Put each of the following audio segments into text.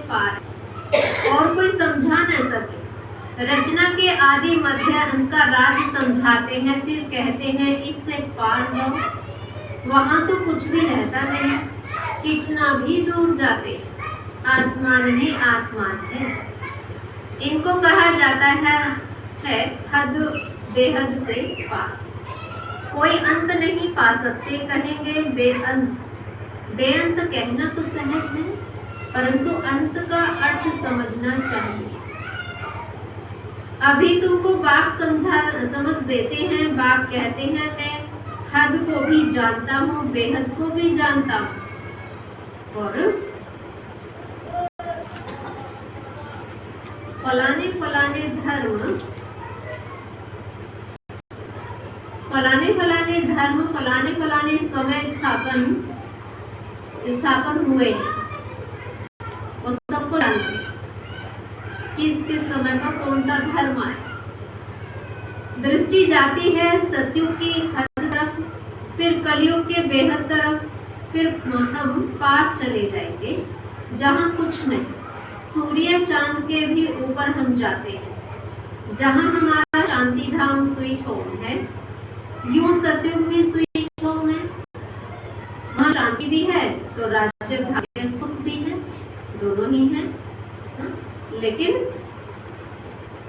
पार और कोई समझा न सके। रचना के आदि मध्य अंत का राज समझाते हैं, फिर कहते हैं इससे पार जाओ। वहाँ तो कुछ भी रहता नहीं, कितना भी दूर जाते आसमान ही आसमान है। इनको कहा जाता है हद बेहद से पार। कोई अंत नहीं पा सकते, कहेंगे बेअंत। बेअंत कहना तो सहज है, परंतु अंत का अर्थ समझना चाहिए। अभी तुमको बाप समझ देते हैं। बाप कहते हैं मैं हद को भी जानता हूँ, बेहद को भी जानता हूँ, और फलाने फलाने धर्म, फलाने फलाने समय स्थापन हुए। वो सबको जानते हैं किस किस समय पर कौन सा धर्म आए। दृष्टि जाती है सतयुग की हद तरफ, फिर कलयुग के बेहद तरफ, फिर हम पार चले जाएंगे जहाँ कुछ नहीं। सूर्य चांद के भी ऊपर हम जाते हैं, जहाँ हमारा शांति धाम स्वीट होम है। यूं सतयुग भी स्वीट होम है, वहाँ शांति भी है तो राज्य भाग्य सुख भी है, दोनों ही है। लेकिन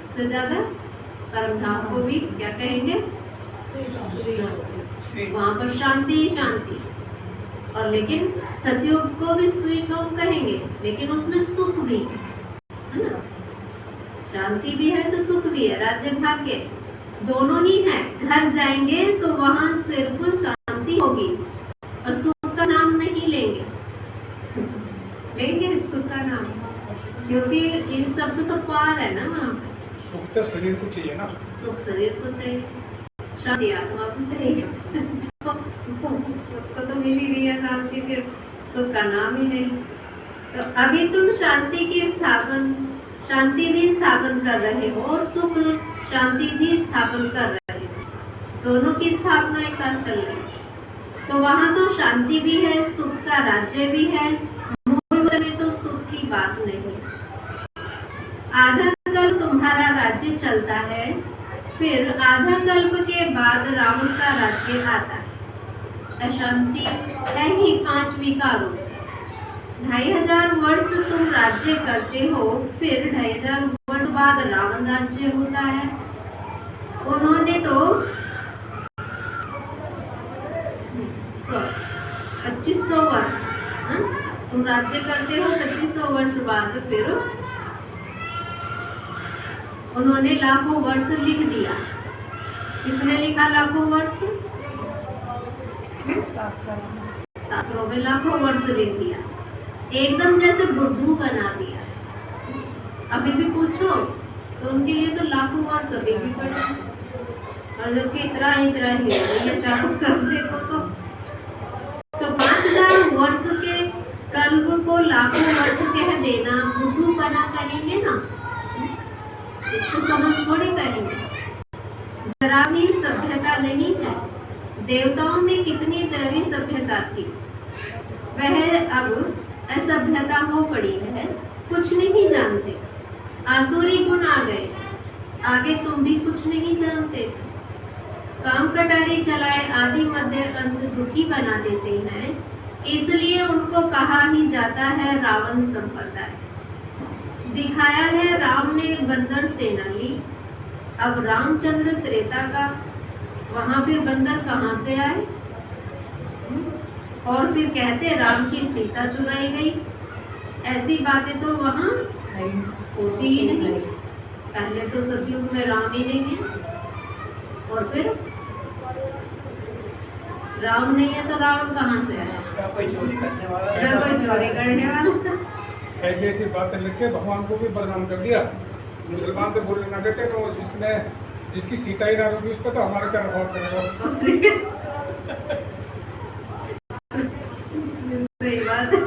उससे ज्यादा परम धाम को भी क्या कहेंगे, वहाँ पर शांति ही शांति। और लेकिन सतयुग को भी स्वीट होम कहेंगे, लेकिन उसमें सुख भी है ना। शांति भी है तो सुख भी है, राज्य भाग्य दोनों ही है। घर जाएंगे तो वहाँ सिर्फ शांति होगी और सुख का नाम नहीं लेंगे सुख का नाम, क्योंकि इन सब से तो पार है ना। वहाँ सुख तो शरीर को चाहिए ना, सुख शरीर को चाहिए, शांति आत्मा को चाहिए उसको तो मिल ही रही है शांति, फिर सुख का नाम ही नहीं। तो अभी तुम शांति भी स्थापन कर रहे हो और सुख शांति भी स्थापन कर रहे हो, दोनों की स्थापना एक साथ चल रही है। तो वहाँ तो शांति भी है, सुख का राज्य भी है, मूल में तो सुख की बात नहीं। आधा कल्प तुम्हारा राज्य चलता है, फिर आधा कल्प के बाद रावण का राज्य आता है। अशांति है ही 5 विकारों से। 2500 वर्ष तुम राज्य करते हो, फिर 2500 वर्ष बाद रावण राज्य होता है। उन्होंने तो 2500 वर्ष तुम राज्य करते हो, 2500 वर्ष बाद फिर उन्होंने लाखों वर्ष लिख दिया। किसने लिखा लाखों वर्ष? शास्त्रों में लाखों वर्ष लिख दिया, एकदम जैसे बुद्धू बना दिया। अभी भी पूछो तो उनके लिए तो लाखों वर्ष अभी भी पड़े, और जबकि इतना ही ये चारों तरफ देखो तो 5000 वर्ष के कल्प को लाखों वर्ष कह देना बुद्धू बना कहेंगे ना, इसको समझ थोड़ी कहेंगे। जरा भी सभ्यता नहीं है। देवताओं में कितनी दैवी सभ्यता थी, वह अब असभ्यता हो पड़ी है, कुछ नहीं जानते। आसुरी गुण आ गए, आगे तुम भी कुछ नहीं जानते थे। काम कटारी चलाए आदि मध्य अंत दुखी बना देते हैं, इसलिए उनको कहा ही जाता है रावण संप्रदाय। दिखाया है राम ने बंदर सेना ली, अब रामचंद्र त्रेता का, वहां फिर बंदर कहाँ से आए? और फिर कहते राम की सीता चुराई गई। ऐसी बातें तो वहाँ होती ही नहीं। पहले तो सतयुग में राम ही नहीं है, और फिर राम नहीं है तो रावण कहाँ से आया? कोई चोरी करने वाला ऐसी ऐसी बातें लिख के भगवान को भी बदनाम कर दिया। मुसलमान तो बोलने ना कहते, तो जिसकी सीता ही ना होगी उसको तो हमारा क्या प्रभाव करेगा। सही बात है।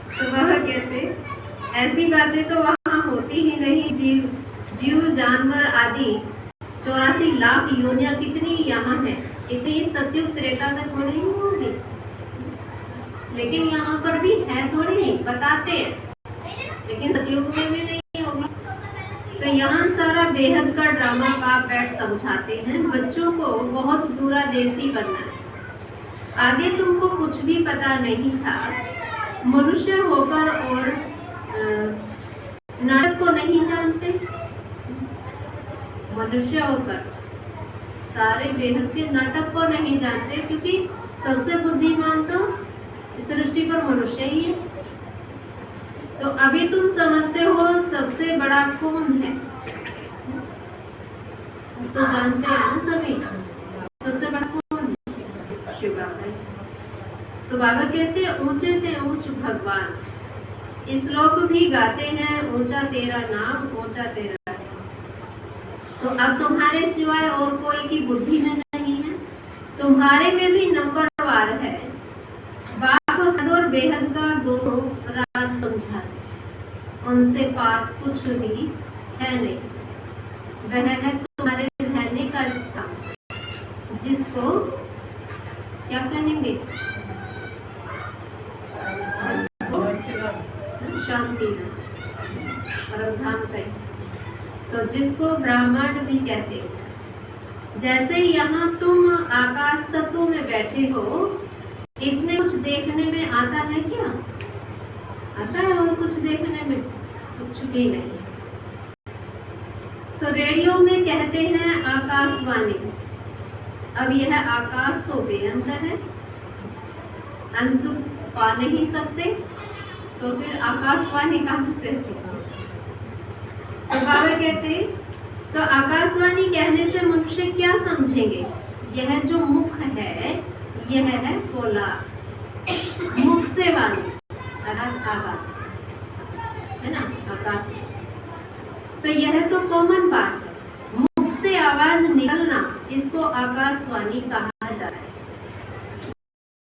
तो वह कहते ऐसी बातें तो वहाँ होती ही नहीं। जीव जानवर आदि 84 लाख योनियां कितनी यहाँ है, इतनी सतयुग त्रेता में थोड़ी ही होंगी, लेकिन यहाँ पर भी है थोड़ी ही, बताते हैं लेकिन सतयुग में भी नहीं होगा। तो यहाँ सारा बेहद का ड्रामा बाप बैठ समझाते हैं बच्चों को बहुत दूरदेशी बनना है। आगे तुमको कुछ भी पता नहीं था, मनुष्य होकर और नाटक को नहीं जानते। मनुष्य होकर सारे बेहद के नाटक को नहीं जानते, क्योंकि सबसे बुद्धिमान तो इस सृष्टि पर मनुष्य ही है। तो अभी तुम समझते हो सबसे बड़ा कौन है, तो जानते हैं ना सभी सबसे बड़ा कौन है, शिव बाबा है। तो बाबा कहते हैं ऊंचे ते ऊंच भगवान, इस श्लोक भी गाते हैं ऊंचा तेरा नाम ऊंचा तेरा। तो अब तुम्हारे सिवाय और कोई की बुद्धि में नहीं है, तुम्हारे में भी नंबरवार है। बाप हद और बेहद का दोनों राज समझा, उनसे पार कुछ भी है नहीं। वह है तुम्हारे रहने का स्थान, जिसको क्या कहेंगे, शांति परम धाम कहें, तो जिसको ब्रह्मांड भी कहते हैं। जैसे यहाँ तुम आकाश तत्व में बैठे हो, इसमें कुछ देखने में आता है क्या? आता है और कुछ देखने में कुछ भी नहीं। तो रेडियो में कहते हैं आकाशवाणी। अब यह आकाश तो बेअंत है, अंत पा नहीं सकते, तो फिर आकाशवाणी कहाँ से होगी? तो बाबा कहते तो आकाशवाणी कहने से मनुष्य क्या समझेंगे? यह जो मुख है यह है पोलार, मुख से वाणी अर्थात आवाज है ना, आकाश। तो यह तो कॉमन बात है, मुख से आवाज निकलना, इसको आकाशवाणी कहा जा रहा है।